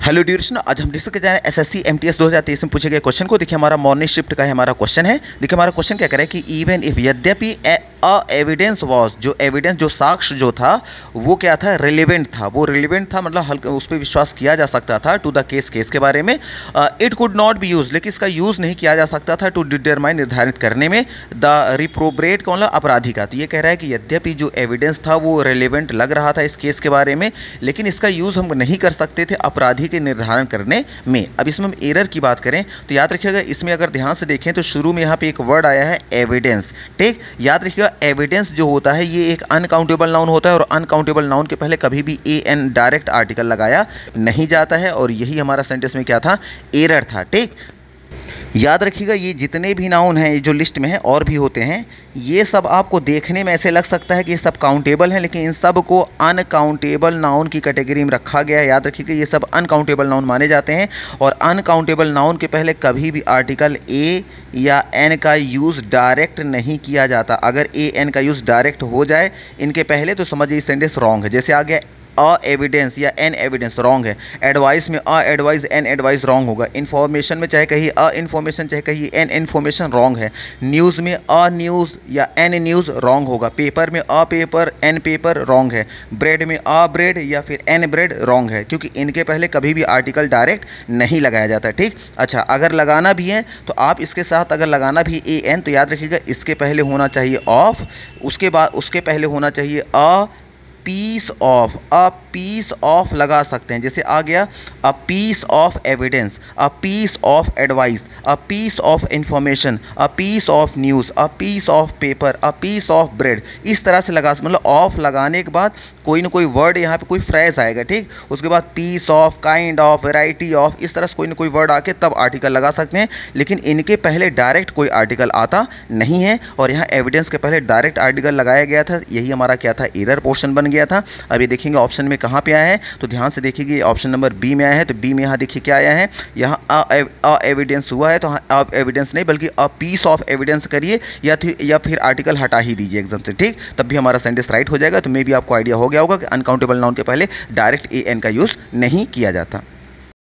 Hello duration, आज हम discuss कर रहे हैं एसएससी एमटीएस 2023 में पूछे गए क्वेश्चन को। देखिए हमारा मॉर्निंग शिफ्ट का है हमारा क्वेश्चन है। देखिए हमारा क्वेश्चन क्या करे कि इवन इफ यद्यपि अ एविडेंस वाज, जो एविडेंस जो साक्ष्य जो था वो क्या था, रिलेवेंट था। वो रिलेवेंट था मतलब हल्का उस पर विश्वास किया जा सकता था टू द केस के बारे में। It could not be use, लेकिन इसका यूज़ नहीं किया जा सकता था टू डिटरमाइन, निर्धारित करने में द रिप्रोब्रेट कौन ला अपराधी का। तो ये कह रहा है कि यद्यपि जो एविडेंस था वो रिलेवेंट लग रहा था इस केस के बारे में, लेकिन इसका यूज़ हम नहीं कर सकते थे अपराधी के निर्धारण करने में। अब इसमें हम एरर की बात करें तो याद रखिएगा, इसमें अगर ध्यान से देखें तो शुरू में यहाँ पे एक वर्ड आया है एविडेंस। ठीक, याद रखिएगा एविडेंस जो होता है ये एक अनकाउंटेबल नाउन होता है और अनकाउंटेबल नाउन के पहले कभी भी ए एन डायरेक्ट आर्टिकल लगाया नहीं जाता है, और यही हमारा सेंटेंस में क्या था, एरर था। ठीक, याद रखिएगा ये जितने भी नाउन हैं जो लिस्ट में है और भी होते हैं, ये सब आपको देखने में ऐसे लग सकता है कि ये सब काउंटेबल हैं, लेकिन इन सब को अनकाउंटेबल नाउन की कैटेगरी में रखा गया है। याद रखिएगा ये सब अनकाउंटेबल नाउन माने जाते हैं, और अनकाउंटेबल नाउन के पहले कभी भी आर्टिकल ए या एन का यूज़ डायरेक्ट नहीं किया जाता। अगर ए एन का यूज़ डायरेक्ट हो जाए इनके पहले तो समझिए सेंटेंस रॉन्ग है। जैसे आ गया अ एविडेंस या एन एविडेंस, रॉन्ग है। एडवाइस में a advice an advice wrong होगा। इन्फॉर्मेशन में चाहे कहिए अ इन्फॉर्मेशन चाहे कहिए एन इन्फॉर्मेशन रॉन्ग है। न्यूज़ में अ न्यूज़ या एन न्यूज़ रॉन्ग होगा। पेपर में a paper an paper wrong है। ब्रेड में अ ब्रेड या फिर एन ब्रेड रॉन्ग है, क्योंकि इनके पहले कभी भी आर्टिकल डायरेक्ट नहीं लगाया जाता। ठीक, अच्छा अगर लगाना भी है तो आप इसके साथ अगर लगाना भी ए एन तो याद रखिएगा इसके पहले होना चाहिए ऑफ, उसके बाद उसके पहले होना चाहिए a piece of. A piece of लगा सकते हैं, जैसे आ गया a piece of evidence, a piece of advice, a piece of information, a piece of news, a piece of paper, a piece of bread. इस तरह से लगा, मतलब ऑफ लगाने के बाद कोई ना कोई वर्ड यहाँ पे कोई फ्रेज आएगा। ठीक, उसके बाद piece of, kind of, variety of, इस तरह से कोई ना कोई वर्ड आके तब आर्टिकल लगा सकते हैं, लेकिन इनके पहले डायरेक्ट कोई आर्टिकल आता नहीं है। और यहाँ एविडेंस के पहले डायरेक्ट आर्टिकल लगाया गया था, यही हमारा क्या था, एरर पोर्शन बन गया था। अब ये देखेंगे ऑप्शन में कहाँ पे आया है, तो ध्यान से देखिए ऑप्शन नंबर बी में आया है। तो बी में यहाँ देखिए क्या आया है, यहाँ अ एविडेंस हुआ है, तो अ एविडेंस नहीं बल्कि अ पीस ऑफ एविडेंस करिए या फिर आर्टिकल हटा ही दीजिए एकदम से। ठीक, तब भी हमारा सेंटेंस राइट हो जाएगा। तो मे भी आपको आइडिया हो गया होगा कि अनकाउंटेबल नाउन के पहले डायरेक्ट ए एन का यूज़ नहीं किया जाता।